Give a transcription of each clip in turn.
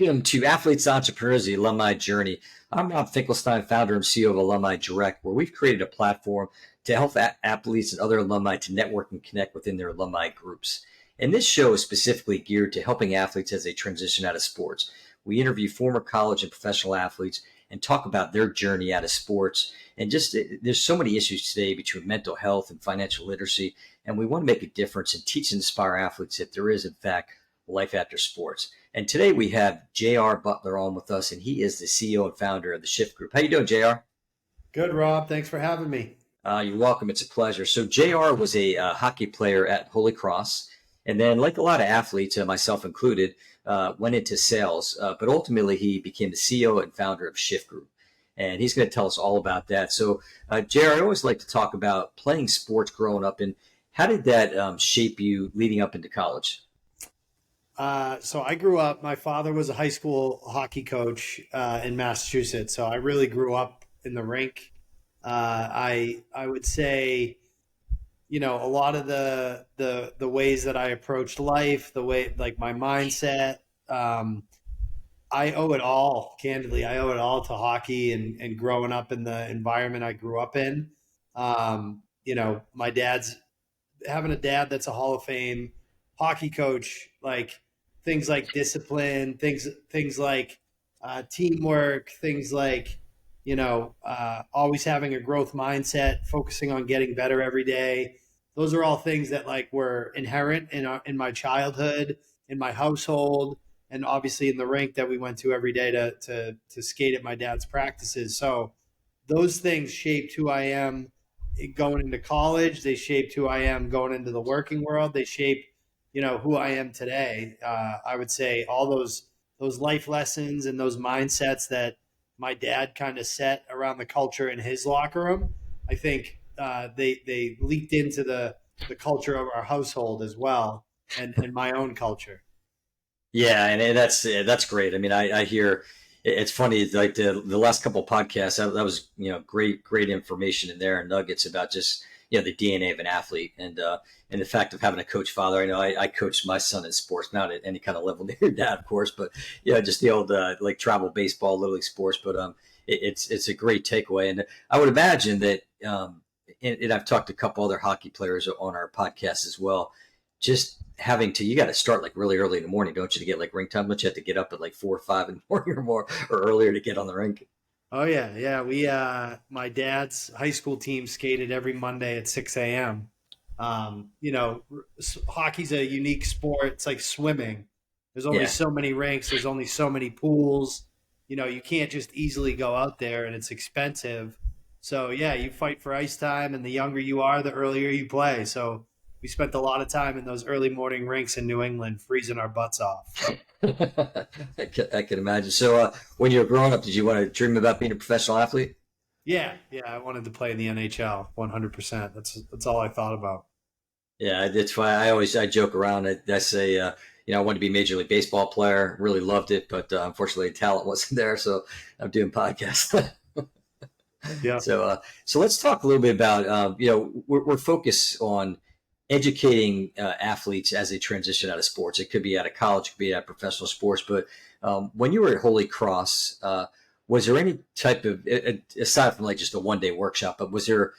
Welcome to Athletes, Entrepreneurs, the Alumni Journey. I'm Rob Finkelstein, founder and CEO of Alumni Direct, where we've created a platform to help athletes and other alumni to network and connect within their alumni groups. And this show is specifically geared to helping athletes as they transition out of sports. We interview former college and professional athletes and talk about their journey out of sports. And just there's so many issues today between mental health and financial literacy. And we want to make a difference and teach and inspire athletes that there is, in fact, life after sports. And today we have J.R. Butler on with us, and he is the CEO and founder of the Shift Group. How you doing, J.R.? Good, Rob. Thanks for having me. You're welcome. It's a pleasure. So J.R. was a hockey player at Holy Cross, and then, like a lot of athletes, myself included, went into sales. But ultimately, he became the CEO and founder of Shift Group, and he's going to tell us all about that. So, J.R., I always like to talk about playing sports growing up, and how did that shape you leading up into college? So I grew up, my father was a high school hockey coach in Massachusetts. So I really grew up in the rink. I would say, a lot of the ways that I approached life, the way, like my mindset, I owe it all, candidly, I owe it all to hockey and growing up in the environment I grew up in. My having a dad that's a Hall of Fame hockey coach, like, things like discipline, things like teamwork, things like, always having a growth mindset, focusing on getting better every day. Those are all things that were inherent in my childhood, in my household, and obviously in the rink that we went to every day to skate at my dad's practices. So those things shaped who I am going into college. They shaped who I am going into the working world. They shaped who I am today. I would say all those life lessons and those mindsets that my dad kind of set around the culture in his locker room, I think they leaked into the culture of our household as well, and my own culture. Yeah, and that's great. I mean, I hear it's funny, like the last couple of podcasts, that was great information in there and nuggets about just the DNA of an athlete and the fact of having a coach father. I know I coached my son in sports, not at any kind of level near your dad, of course, but just the old like travel baseball, little league sports. But it's a great takeaway, and I would imagine that. And I've talked to a couple other hockey players on our podcast as well. Just you got to start like really early in the morning, don't you, to get like rink time? Don't you have to get up at like 4 or 5 in the morning or more or earlier to get on the rink? Oh yeah. We my dad's high school team skated every Monday at 6 a.m. Hockey's a unique sport. It's like swimming. There's only so many rinks. There's only so many pools. You can't just easily go out there, and it's expensive. So yeah, you fight for ice time, and the younger you are, the earlier you play. So we spent a lot of time in those early morning rinks in New England, freezing our butts off. I can imagine. So when you were growing up, did you want to dream about being a professional athlete? Yeah. I wanted to play in the NHL 100%. That's all I thought about. Yeah, that's why I joke around. I say, I wanted to be a Major League Baseball player. Really loved it, but unfortunately, talent wasn't there. So I'm doing podcasts. Yeah. So let's talk a little bit about, we're focused on educating athletes as they transition out of sports. It could be out of college, it could be out of professional sports. But when you were at Holy Cross, was there any type of, aside from like just a one-day workshop, but was there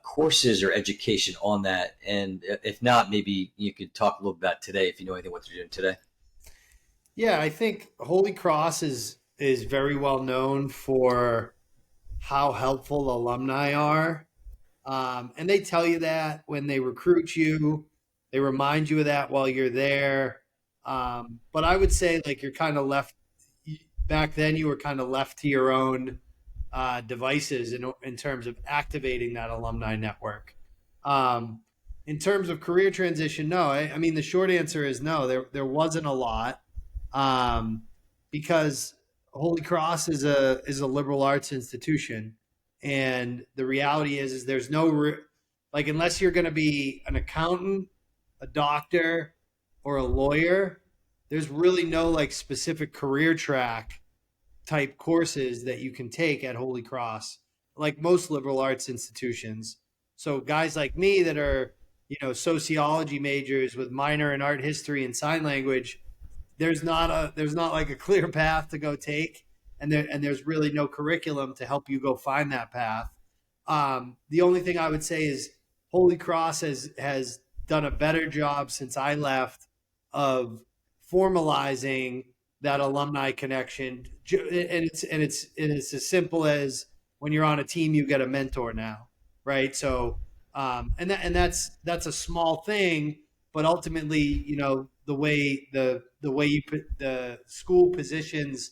courses or education on that? And if not, maybe you could talk a little about today, if you know anything what they're doing today. Yeah, I think Holy Cross is very well known for how helpful alumni are. And they tell you that when they recruit you, they remind you of that while you're there. But I would say you're kind of left back then, you were kind of left to your own devices in terms of activating that alumni network. In terms of career transition, no, I mean, the short answer is no, there wasn't a lot because Holy Cross is a liberal arts institution. And the reality is there's no, unless you're going to be an accountant, a doctor, or a lawyer, there's really no specific career track type courses that you can take at Holy Cross, like most liberal arts institutions. So guys like me that are, sociology majors with minor in art history and sign language, there's not like a clear path to go take, and there's really no curriculum to help you go find that path. The only thing I would say is Holy Cross has done a better job since I left of formalizing that alumni connection, and it's as simple as when you're on a team, you get a mentor now, right? So, that's a small thing, but ultimately, the way the school positions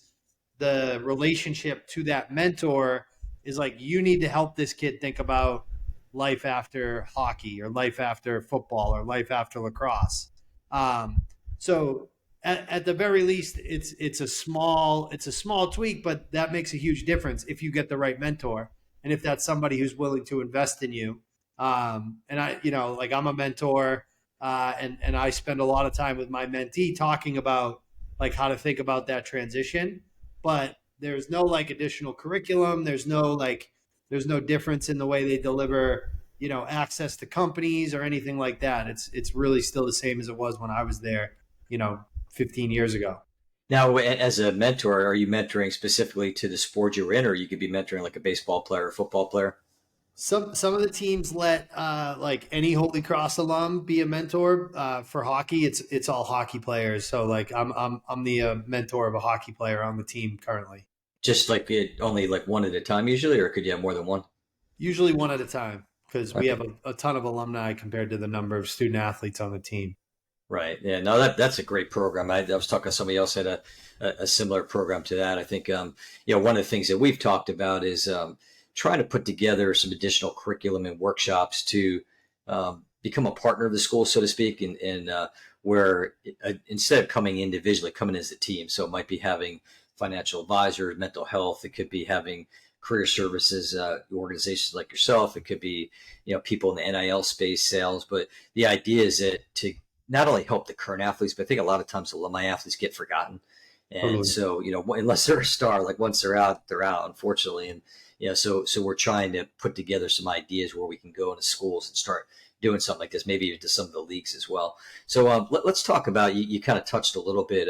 the relationship to that mentor is like, you need to help this kid think about life after hockey or life after football or life after lacrosse. So at the very least, it's a small tweak, but that makes a huge difference if you get the right mentor and if that's somebody who's willing to invest in you. And like I'm a mentor, and I spend a lot of time with my mentee talking about like how to think about that transition. But there's no like additional curriculum. There's no difference in the way they deliver, access to companies or anything like that. It's really still the same as it was when I was there, 15 years ago. Now, as a mentor, are you mentoring specifically to the sport you're in, or you could be mentoring like a baseball player or football player? Some of the teams let like any Holy Cross alum be a mentor. For hockey, it's all hockey players. So like I'm the mentor of a hockey player on the team currently. Just like it, only like one at a time usually, or could you have more than one? Usually one at a time because we Okay. have a ton of alumni compared to the number of student athletes on the team. Right. Yeah. No, that's a great program. I was talking to somebody else had a similar program to that. I think one of the things that we've talked about is trying to put together some additional curriculum and workshops to become a partner of the school, so to speak, and where instead of coming individually, coming as a team. So it might be having financial advisors, mental health. It could be having career services organizations like yourself. It could be people in the NIL space, sales. But the idea is that to not only help the current athletes, but I think a lot of times alumni athletes get forgotten. And Totally. so, unless they're a star, like once they're out, unfortunately. And, so we're trying to put together some ideas where we can go into schools and start doing something like this, maybe even to some of the leagues as well. So let's talk about, you kind of touched a little bit,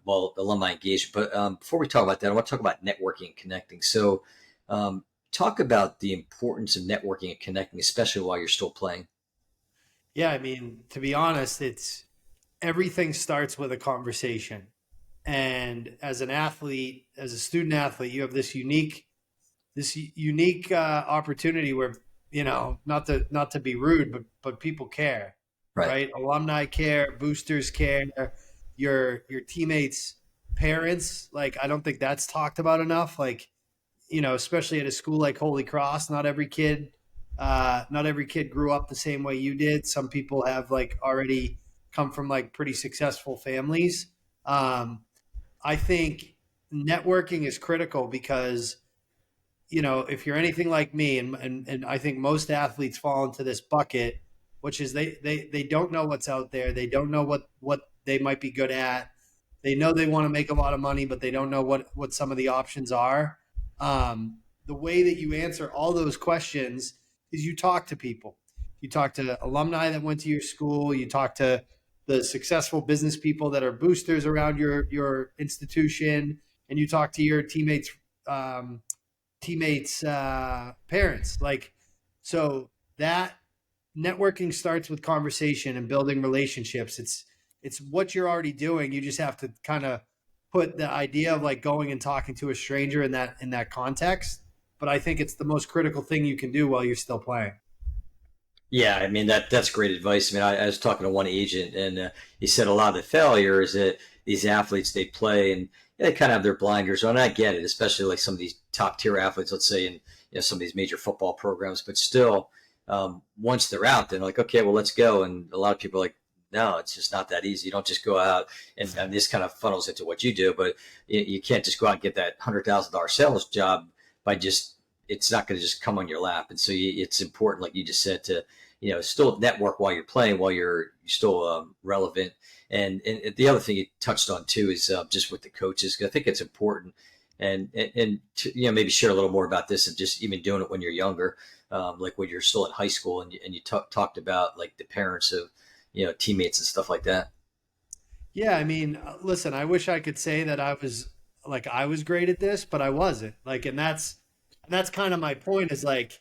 alumni engagement. But before we talk about that, I want to talk about networking and connecting. So talk about the importance of networking and connecting, especially while you're still playing. Yeah, I mean, to be honest, it's everything starts with a conversation. And as an athlete, as a student athlete, you have this unique opportunity where not to be rude, but people care, Right. right? Alumni care, boosters care, your teammates' parents. Like, I don't think that's talked about enough. Like, especially at a school like Holy Cross, not every kid grew up the same way you did. Some people have like already come from like pretty successful families. I think networking is critical because if you're anything like me, and I think most athletes fall into this bucket, which is they don't know what's out there. They don't know what they might be good at. They know they want to make a lot of money, but they don't know what some of the options are. The way that you answer all those questions is you talk to people. You talk to alumni that went to your school. You talk to the successful business people that are boosters around your institution, and you talk to your teammates' parents. Like, so that networking starts with conversation and building relationships. It's what you're already doing. You just have to kind of put the idea of like going and talking to a stranger in that context. But I think it's the most critical thing you can do while you're still playing. Yeah, I mean that's great advice. I mean, I was talking to one agent, and he said a lot of the failure is that these athletes they play and they kind of have their blinders on. And I get it, especially like some of these top tier athletes, let's say in some of these major football programs. But still, once they're out, they're like, okay, well, let's go. And a lot of people are like, no, it's just not that easy. You don't just go out and this kind of funnels into what you do, but you can't just go out and get that $100,000 sales job by just. It's not going to just come on your lap, and so it's important, like you just said, to still network while you're playing, while you're still relevant. And the other thing you touched on too is just with the coaches. 'Cause I think it's important, and to, maybe share a little more about this, and just even doing it when you're younger, like when you're still in high school, and you talked about like the parents of teammates and stuff like that. Yeah, I mean, listen, I wish I could say that I was great at this, but I wasn't. And that's kind of my point is like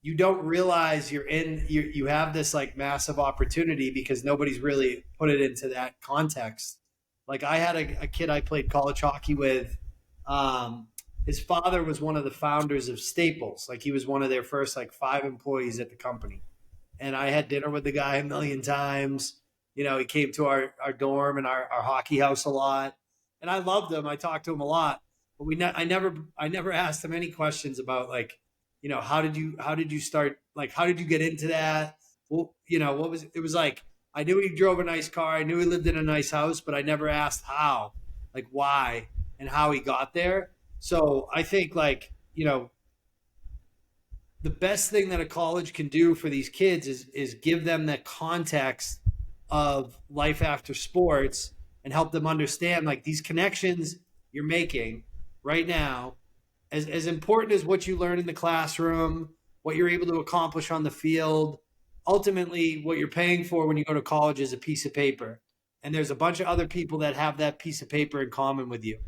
you don't realize you have this like massive opportunity because nobody's really put it into that context. Like I had a kid I played college hockey with. Um, his father was one of the founders of Staples. Like he was one of their first like 5 employees at the company, and I had dinner with the guy a million times. You know, he came to our dorm and our hockey house a lot, and I loved him. I talked to him a lot, but I never asked him any questions about like, you know, how did you start? Like, how did you get into that? Well, you know, what was it was like? I knew he drove a nice car. I knew he lived in a nice house, but I never asked how, like, why, and how he got there. So I think like, you know, the best thing that a college can do for these kids is give them that context of life after sports and help them understand like these connections you're making right now, as important as what you learn in the classroom, what you're able to accomplish on the field. Ultimately, what you're paying for when you go to college is a piece of paper, and there's a bunch of other people that have that piece of paper in common with you,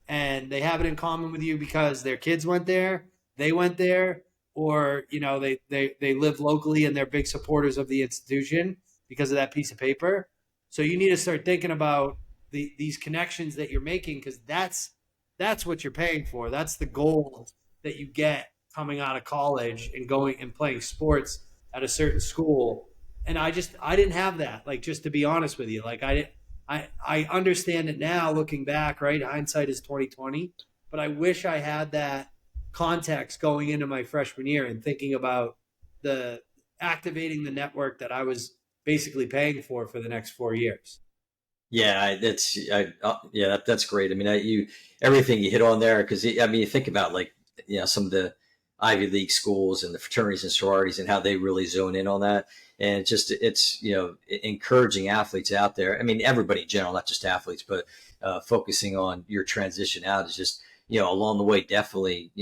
and they have it in common with you because their kids went there, they went there, or you know they live locally and they're big supporters of the institution because of that piece of paper. So you need to start thinking about these connections that you're making because that's what you're paying for. That's the gold that you get coming out of college and going and playing sports at a certain school. And I didn't have that. Like just to be honest with you, like I understand it now looking back, right? Hindsight is 2020, but I wish I had that context going into my freshman year and thinking about the activating the network that I was basically paying for the next 4 years. Yeah, yeah, that's great. I mean, you everything you hit on there because I mean, you think about like some of the Ivy League schools and the fraternities and sororities and how they really zone in on that, and it's encouraging athletes out there. I mean, everybody in general, not just athletes, but focusing on your transition out is just along the way definitely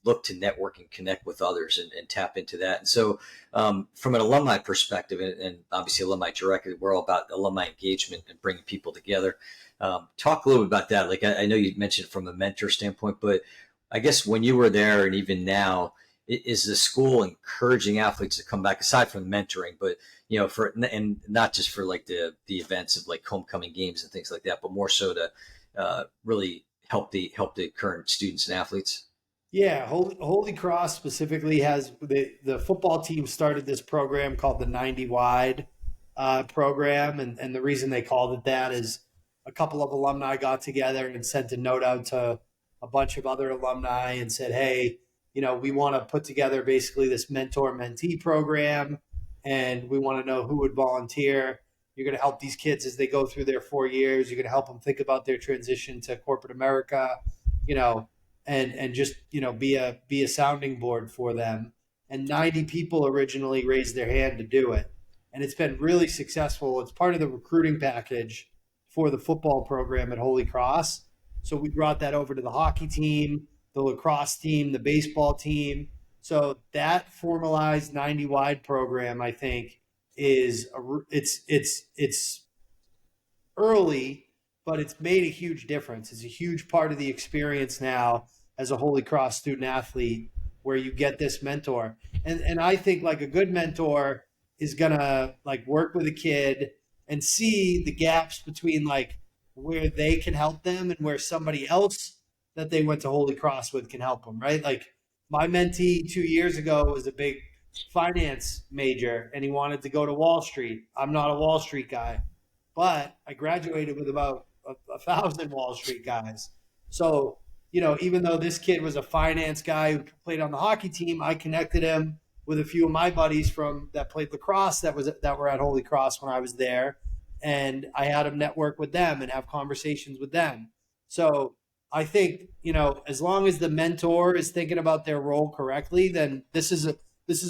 look to network and connect with others and tap into that. And so from an alumni perspective, and obviously Alumni Direct, we're all about alumni engagement and bringing people together. Talk a little bit about that. Like I know you mentioned from a mentor standpoint, but I guess when you were there and even now, is the school encouraging athletes to come back aside from mentoring, but for and not just for like the events of like homecoming games and things like that, but more so to really help the current students and athletes? Yeah, Holy Cross specifically has the football team started this program called the 90 Wide program, and the reason they called it that is a couple of alumni got together and sent a note out to a bunch of other alumni and said, "Hey, you know, we want to put together basically this mentor mentee program, and we want to know who would volunteer. You're going to help these kids as they go through their 4 years. You're going to help them think about their transition to corporate America, you know." And just be a sounding board for them. And 90 people originally raised their hand to do it, and it's been really successful. It's part of the recruiting package for the football program at Holy Cross. So we brought that over to the hockey team, the lacrosse team, the baseball team. So that formalized 90 wide program, I think, it's early, but it's made a huge difference. It's a huge part of the experience now as a Holy Cross student athlete where you get this mentor. And I think like a good mentor is gonna like work with a kid and see the gaps between like where they can help them and where somebody else that they went to Holy Cross with can help them, right? Like my mentee 2 years ago was a big finance major and he wanted to go to Wall Street. I'm not a Wall Street guy, but I graduated with about a thousand Wall Street guys. So, you know, even though this kid was a finance guy who played on the hockey team, I connected him with a few of my buddies from that played lacrosse that were at Holy Cross when I was there, and I had him network with them and have conversations with them. So I think as long as the mentor is thinking about their role correctly, then this is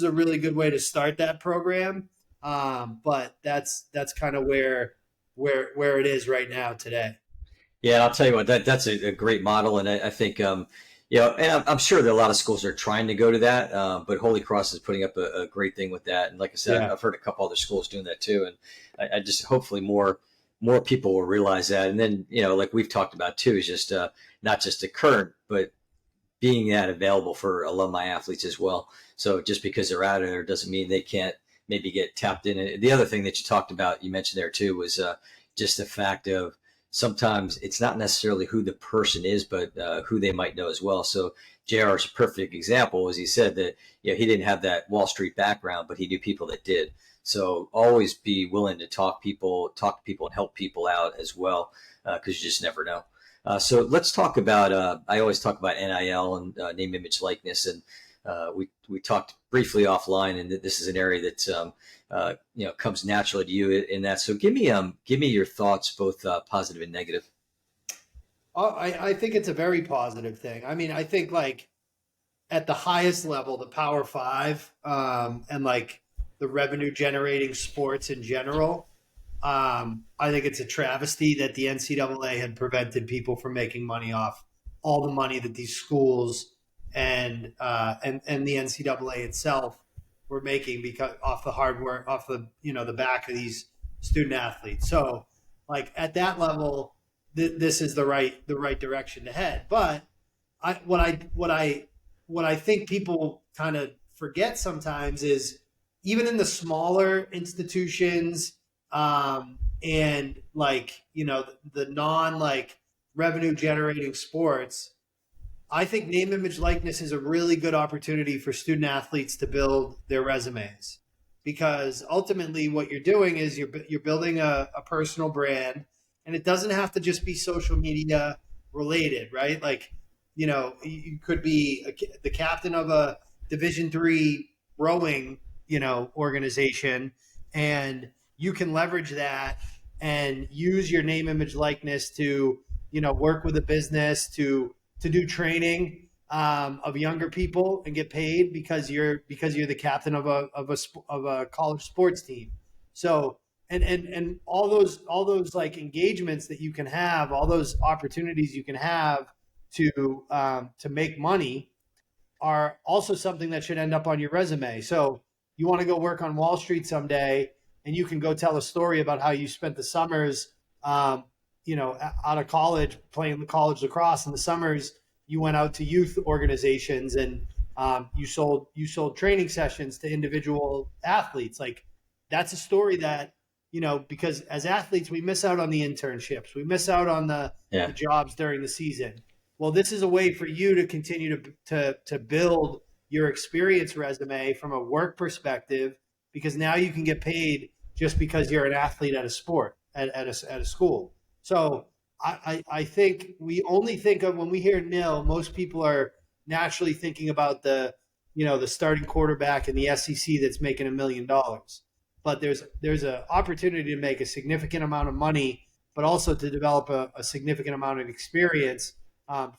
a really good way to start that program. But that's kind of where it is right now today. Yeah, I'll tell you what, that's a great model, and I think and I'm sure that a lot of schools are trying to go to that, but Holy Cross is putting up a great thing with that. And like I said, Yeah. I've heard a couple other schools doing that too, and I just hopefully more more people will realize that. And then, like we've talked about too, is just not just the current, but being that available for alumni athletes as well. So just because they're out of there doesn't mean they can't maybe get tapped in. And the other thing that you talked about, you mentioned there too, was just the fact of sometimes it's not necessarily who the person is, but who they might know as well. So JR is a perfect example, as he said that he didn't have that Wall Street background, but he knew people that did. So always be willing to talk to people and help people out as well, because you just never know. So let's talk about. I always talk about NIL and name, image, likeness, and we talked briefly offline, and this is an area that comes naturally to you in that. So give me your thoughts, both positive and negative. I think it's a very positive thing. I mean, I think like at the highest level, the Power Five, and like the revenue generating sports in general. I think it's a travesty that the NCAA had prevented people from making money off all the money that these schools and the NCAA itself were making because off the hardware, off the the back of these student athletes. So, like at that level, this is the right direction to head. But what I think people kind of forget sometimes is even in the smaller institutions, and like the non like revenue generating sports, I think name, image, likeness is a really good opportunity for student athletes to build their resumes, because ultimately what you're doing is you're building a personal brand, and it doesn't have to just be social media related, right? Like you could be the captain of a Division III rowing organization, and you can leverage that and use your name, image, likeness to work with a business to do training of younger people and get paid because you're the captain of a college sports team. So and all those like engagements that you can have, all those opportunities you can have to make money are also something that should end up on your resume. So you want to go work on Wall Street someday, and you can go tell a story about how you spent the summers, out of college playing college lacrosse. In the summers, you went out to youth organizations and you sold training sessions to individual athletes. Like that's a story that because as athletes we miss out on the internships, we miss out on the jobs during the season. Well, this is a way for you to continue to build your experience resume from a work perspective, because now you can get paid just because you're an athlete at a sport at a school. So I think we only think of, when we hear nil, most people are naturally thinking about the starting quarterback in the SEC that's making $1 million. But there's an opportunity to make a significant amount of money, but also to develop a significant amount of experience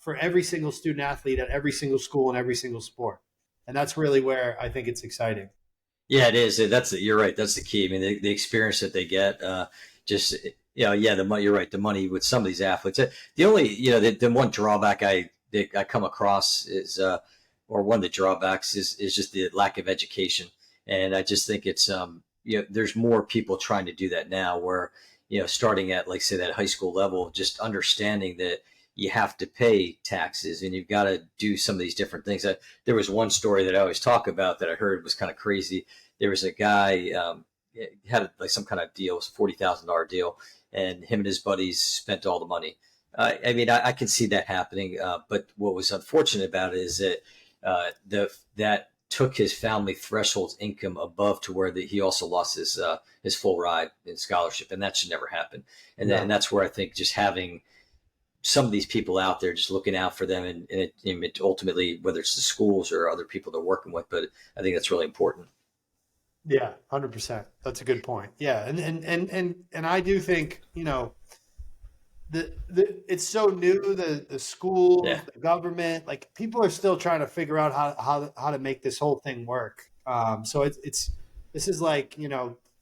for every single student athlete at every single school and every single sport. And that's really where I think it's exciting. Yeah, it is. You're right. That's the key. I mean, the experience that they get, you're right. The money with some of these athletes. The only, the one drawback I come across is, or one of the drawbacks is just the lack of education. And I just think it's, there's more people trying to do that now, where, starting at, like, say, that high school level, just understanding that you have to pay taxes and you've got to do some of these different things. There was one story that I always talk about that I heard was kind of crazy. There was a guy had like some kind of deal, it was a $40,000 deal, and him and his buddies spent all the money. I mean, I can see that happening, but what was unfortunate about it is that that took his family threshold income above to where he also lost his full ride in scholarship, and that should never happen. And then that's where I think just having some of these people out there, just looking out for them, and it ultimately, whether it's the schools or other people they're working with, but I think that's really important. Yeah, 100%. That's a good point. Yeah, and I do think it's so new, the schools, the government, like people are still trying to figure out how to make this whole thing work. So this is like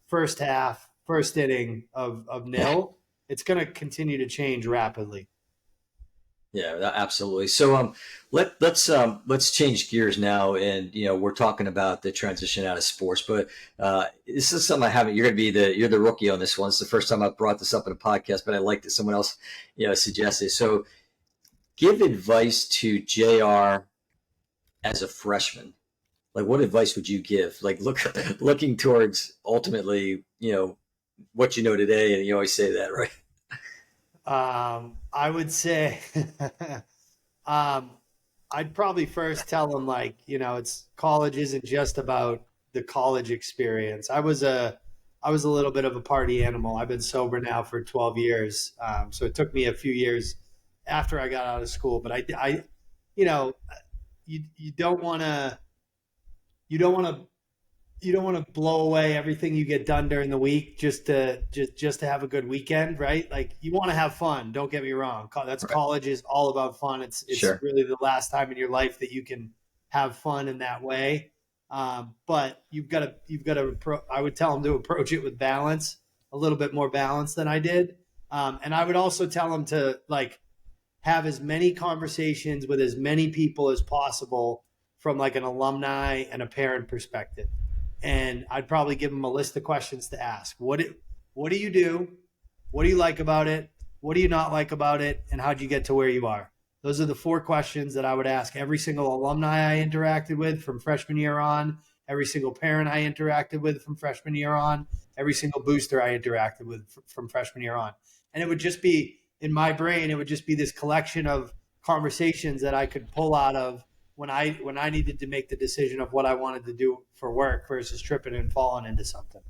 first inning of nil. It's going to continue to change rapidly. Yeah, absolutely. So let's change gears now, and we're talking about the transition out of sports, but this is something I haven't. You're the rookie on this one. It's the first time I've brought this up in a podcast, but I like that someone else suggested. So give advice to Jr. as a freshman. Like, what advice would you give? Like, looking towards ultimately, what you know today, and you always say that, right? I would say, um, I'd probably first tell them like, it's college isn't just about the college experience. I was a little bit of a party animal. I've been sober now for 12 years. So it took me a few years after I got out of school, but you know, you don't want to, you don't want to you don't want to blow away everything you get done during the week just to have a good weekend, right? Like you want to have fun. Don't get me wrong. That's Right. college is all about fun. It's Sure. really the last time in your life that you can have fun in that way. But I would tell them to approach it with balance, a little bit more balance than I did. And I would also tell them to like have as many conversations with as many people as possible from like an alumni and a parent perspective. And I'd probably give them a list of questions to ask. What do you do? What do you like about it? What do you not like about it? And how'd you get to where you are? Those are the four questions that I would ask every single alumni I interacted with from freshman year on, every single parent I interacted with from freshman year on, every single booster I interacted with from freshman year on. And it would just be in my brain, it would just be this collection of conversations that I could pull out of when I needed to make the decision of what I wanted to do for work versus tripping and falling into something.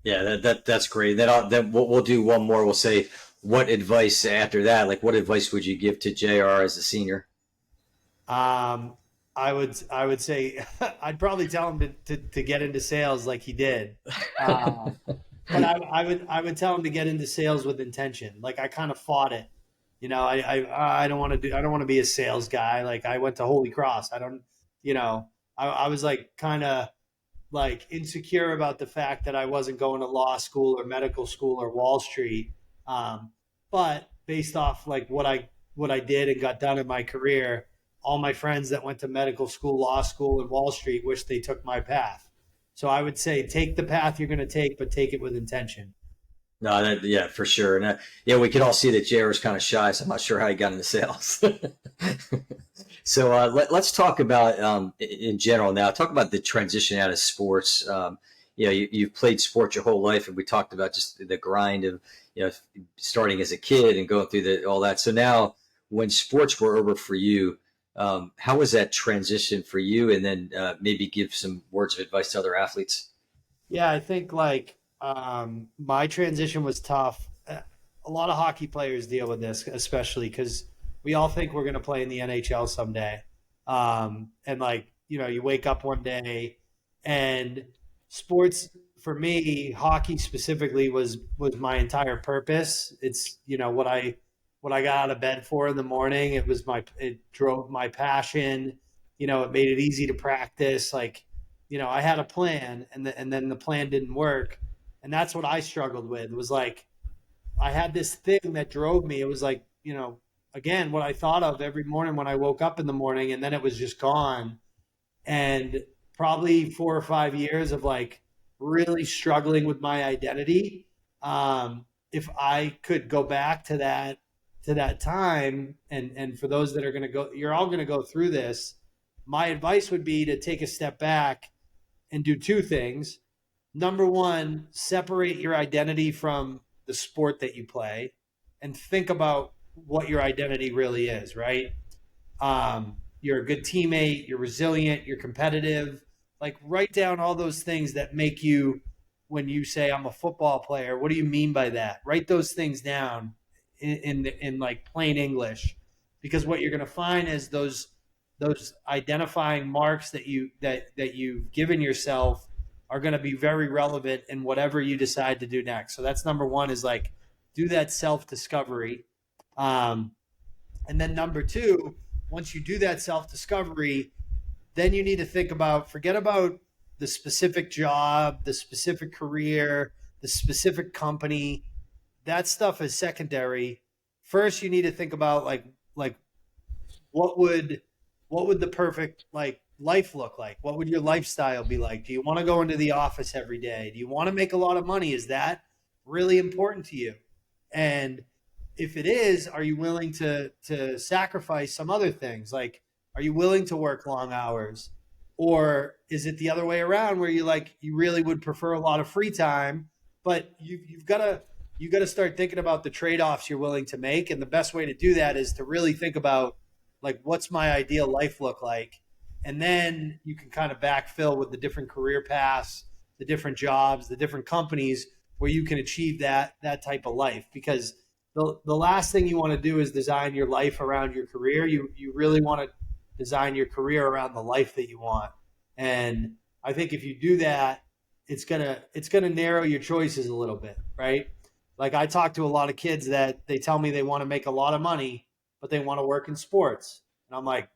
Yeah, that's great. Then we'll do one more. We'll say what advice after that. Like, what advice would you give to Jr. as a senior? Um, I would say I'd probably tell him to get into sales like he did. Uh, but I would tell him to get into sales with intention. Like I kind of fought it. I don't want to do I don't want to be a sales guy. Like I went to Holy Cross. I don't you know I was like kind of like insecure about the fact that I wasn't going to law school or medical school or Wall Street. Um, but based off like what I did and got done in my career, all my friends that went to medical school, law school, and Wall Street wish they took my path. So I would say take the path you're going to take, but take it with intention. No, yeah, for sure. And yeah, we can all see that Jr. is kind of shy, so I'm not sure how he got into sales. So let's talk about in general now. Talk about the transition out of sports. You've played sports your whole life, and we talked about just the grind of starting as a kid and going through all that. So now, when sports were over for you, how was that transition for you? And then maybe give some words of advice to other athletes. Yeah, I think like my transition was tough. A lot of hockey players deal with this, especially because we all think we're going to play in the NHL someday. And like, you wake up one day and sports for me, hockey specifically was my entire purpose. It's, what I got out of bed for in the morning. It drove my passion. It made it easy to practice. Like, I had a plan and then the plan didn't work. And that's what I struggled with was like, I had this thing that drove me. It was like, again, what I thought of every morning when I woke up in the morning and then it was just gone. And probably 4 or 5 years of like really struggling with my identity. If I could go back to that time and for those that are going to go, you're all going to go through this. My advice would be to take a step back and do two things. Number one, separate your identity from the sport that you play and think about what your identity really is, right? You're a good teammate, you're resilient, you're competitive. Like write down all those things that make you, when you say I'm a football player, what do you mean by that? Write those things down in like plain English, because what you're going to find is those identifying marks that you've given yourself are going to be very relevant in whatever you decide to do next. So that's number one, is like do that self discovery. Um, and then number two, once you do that self discovery, then you need to forget about the specific job, the specific career, the specific company. That stuff is secondary. First, you need to think about like what would the perfect like life look like? What would your lifestyle be like? Do you want to go into the office every day? Do you want to make a lot of money? Is that really important to you? And if it is, are you willing to sacrifice some other things? Like, are you willing to work long hours? Or is it the other way around where you really would prefer a lot of free time, but you've got to start thinking about the trade-offs you're willing to make. And the best way to do that is to really think about like, what's my ideal life look like? And then you can kind of backfill with the different career paths, the different jobs, the different companies where you can achieve that type of life. Because the last thing you want to do is design your life around your career. You really want to design your career around the life that you want. And I think if you do that, it's gonna narrow your choices a little bit, right? Like I talk to a lot of kids that they tell me they want to make a lot of money, but they want to work in sports. And I'm like,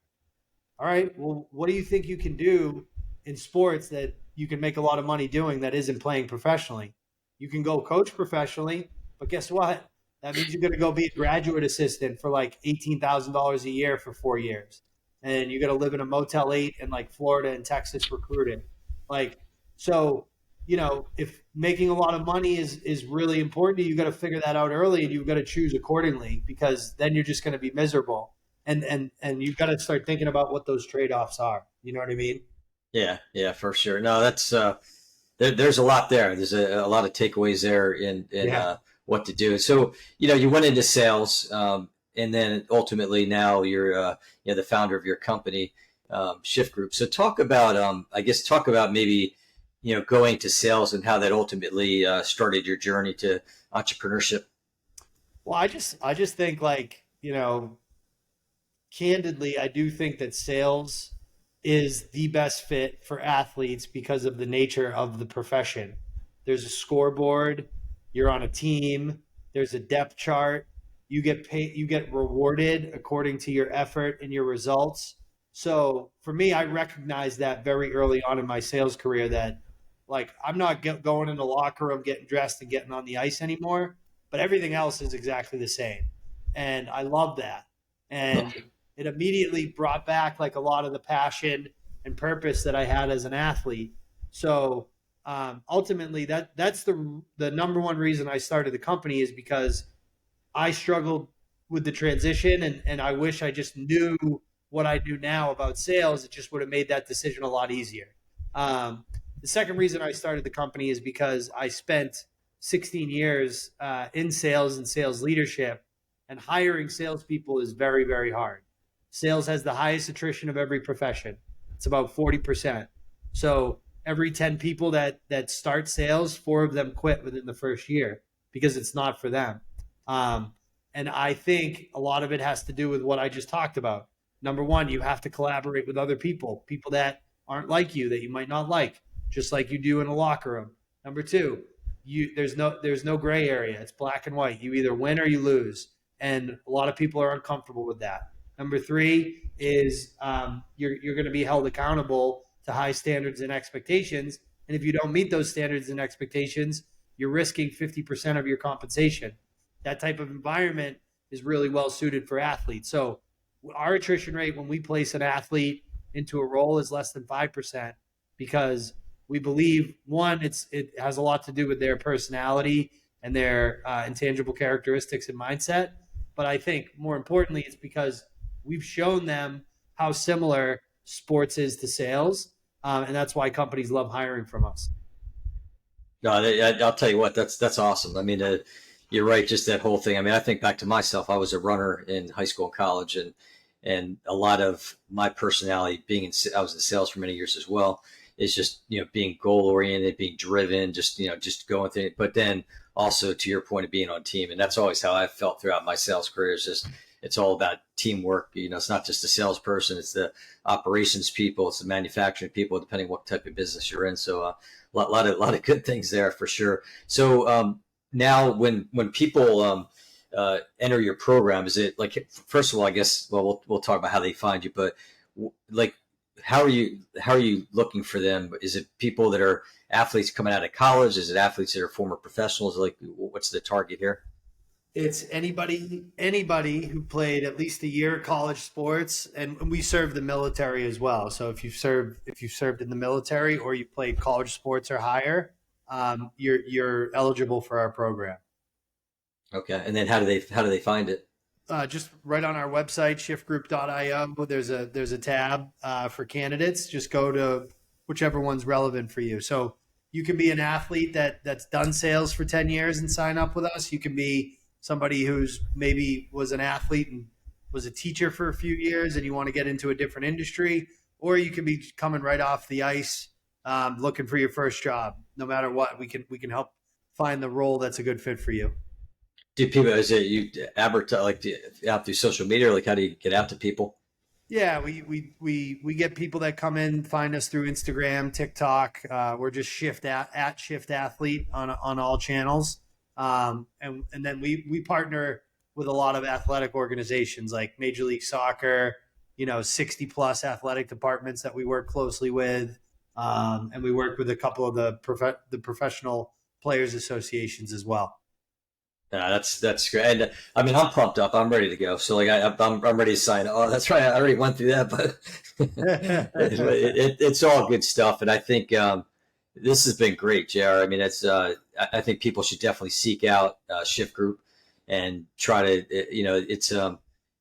all right, well, what do you think you can do in sports that you can make a lot of money doing that isn't playing professionally? You can go coach professionally, but guess what? That means you're going to go be a graduate assistant for like $18,000 a year for 4 years. And you're going to live in a Motel 8 in like Florida and Texas recruiting. Like, so, if making a lot of money is really important to you, you got to figure that out early and you've got to choose accordingly, because then you're just going to be miserable. And you've got to start thinking about what those trade-offs are. You know what I mean? Yeah, for sure. No, that's there's a lot there. There's a lot of takeaways there in Yeah. what to do. So you went into sales, and then ultimately now you're the founder of your company, Shift Group. So talk about talk about maybe going to sales and how that ultimately started your journey to entrepreneurship. Well, I just think like, candidly, I do think that sales is the best fit for athletes because of the nature of the profession. There's a scoreboard, you're on a team, there's a depth chart, you get paid, you get rewarded according to your effort and your results. So for me, I recognized that very early on in my sales career that like I'm not going in the locker room, getting dressed and getting on the ice anymore, but everything else is exactly the same. And I love that. And it immediately brought back like a lot of the passion and purpose that I had as an athlete. So ultimately, that's the number one reason I started the company, is because I struggled with the transition, and I wish I just knew what I do now about sales. It just would have made that decision a lot easier. The second reason I started the company is because I spent 16 years in sales and sales leadership, and hiring salespeople is very, very hard. Sales has the highest attrition of every profession. It's about 40%. So every 10 people that start sales, 4 of them quit within the first year because it's not for them. And I think a lot of it has to do with what I just talked about. Number one, you have to collaborate with other people that aren't like you, that you might not like, just like you do in a locker room. Number two, there's no gray area. It's black and white. You either win or you lose. And a lot of people are uncomfortable with that. Number three is you're going to be held accountable to high standards and expectations. And if you don't meet those standards and expectations, you're risking 50% of your compensation. That type of environment is really well suited for athletes. So our attrition rate when we place an athlete into a role is less than 5%, because we believe, one, it has a lot to do with their personality and their intangible characteristics and mindset. But I think more importantly, it's because we've shown them how similar sports is to sales. And that's why companies love hiring from us. No, I'll tell you what, that's awesome. I mean, you're right. Just that whole thing. I mean, I think back to myself. I was a runner in high school and college, and a lot of my personality I was in sales for many years as well, is just being goal oriented, being driven, just going through it. But then also to your point of being on team, and that's always how I've felt throughout my sales career. Is just it's all about teamwork. It's not just the salesperson; it's the operations people, it's the manufacturing people, depending what type of business you're in. So a lot of good things there for sure. So now when people enter your program, is it like, first of all, I guess, well, we'll talk about how they find you, but like, how are you looking for them? Is it people that are athletes coming out of college? Is it athletes that are former professionals? Like, what's the target here? It's anybody who played at least a year of college sports, and we serve the military as well. So if you've served in the military or you played college sports or higher, you're eligible for our program. Okay, and then how do they find it? Just right on our website, shiftgroup.io. There's a tab for candidates. Just go to whichever one's relevant for you. So you can be an athlete that's done sales for 10 years and sign up with us. You can be somebody who's maybe was an athlete and was a teacher for a few years and you want to get into a different industry, or you can be coming right off the ice, looking for your first job. No matter what, we can help find the role that's a good fit for you. Do people, is it you advertise like out through social media, or like how do you get out to people? Yeah, we get people that come in, find us through Instagram, TikTok. We're just at Shift Athlete on all channels, and then we partner with a lot of athletic organizations like Major League Soccer, 60+ athletic departments that we work closely with, and we work with a couple of the professional players associations as well. Yeah, that's great. And I mean, I'm pumped up. I'm ready to go. So like, I'm ready to sign. Oh, that's right. I already went through that, but it's all good stuff. And I think this has been great, JR. I mean, I think people should definitely seek out Shift Group and try to, it's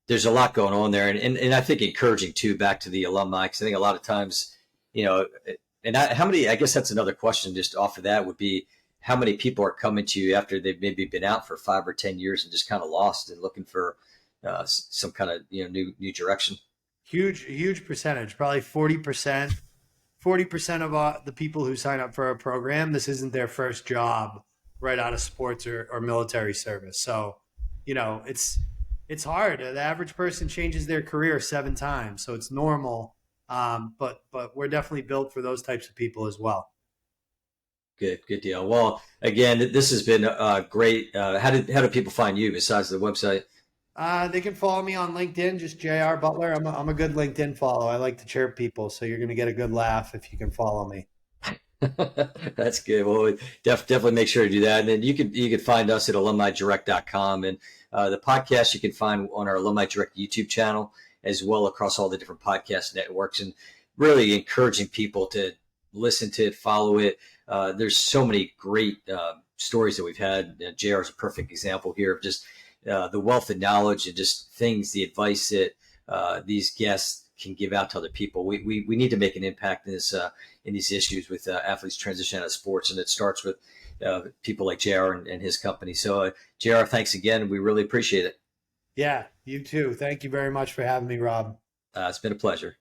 there's a lot going on there, and I think encouraging too. Back to the alumni, because I think a lot of times, you know, how many? I guess that's another question. Just off of that would be how many people are coming to you after they've maybe been out for 5 or 10 years and just kind of lost and looking for some kind of new direction. Huge percentage, probably 40%. 40% of the people who sign up for our program, this isn't their first job right out of sports or military service. So, it's hard. The average person changes their career 7 times, so it's normal. But we're definitely built for those types of people as well. Good deal. Well, again, this has been great. How do people find you besides the website? They can follow me on LinkedIn, just JR Butler. I'm a good LinkedIn follow. I like to chirp people, so you're going to get a good laugh if you can follow me. That's good. Well, definitely make sure to do that. And then you can find us at alumnidirect.com, and the podcast you can find on our Alumni Direct YouTube channel as well across all the different podcast networks, and really encouraging people to listen to it, follow it. There's so many great stories that we've had. JR is a perfect example here of just the wealth of knowledge and just things, the advice that these guests can give out to other people. We need to make an impact in these issues with athletes transition out of sports, and it starts with people like JR and his company. So JR, thanks again. We really appreciate it. Yeah, you too. Thank you very much for having me, Rob. It's been a pleasure.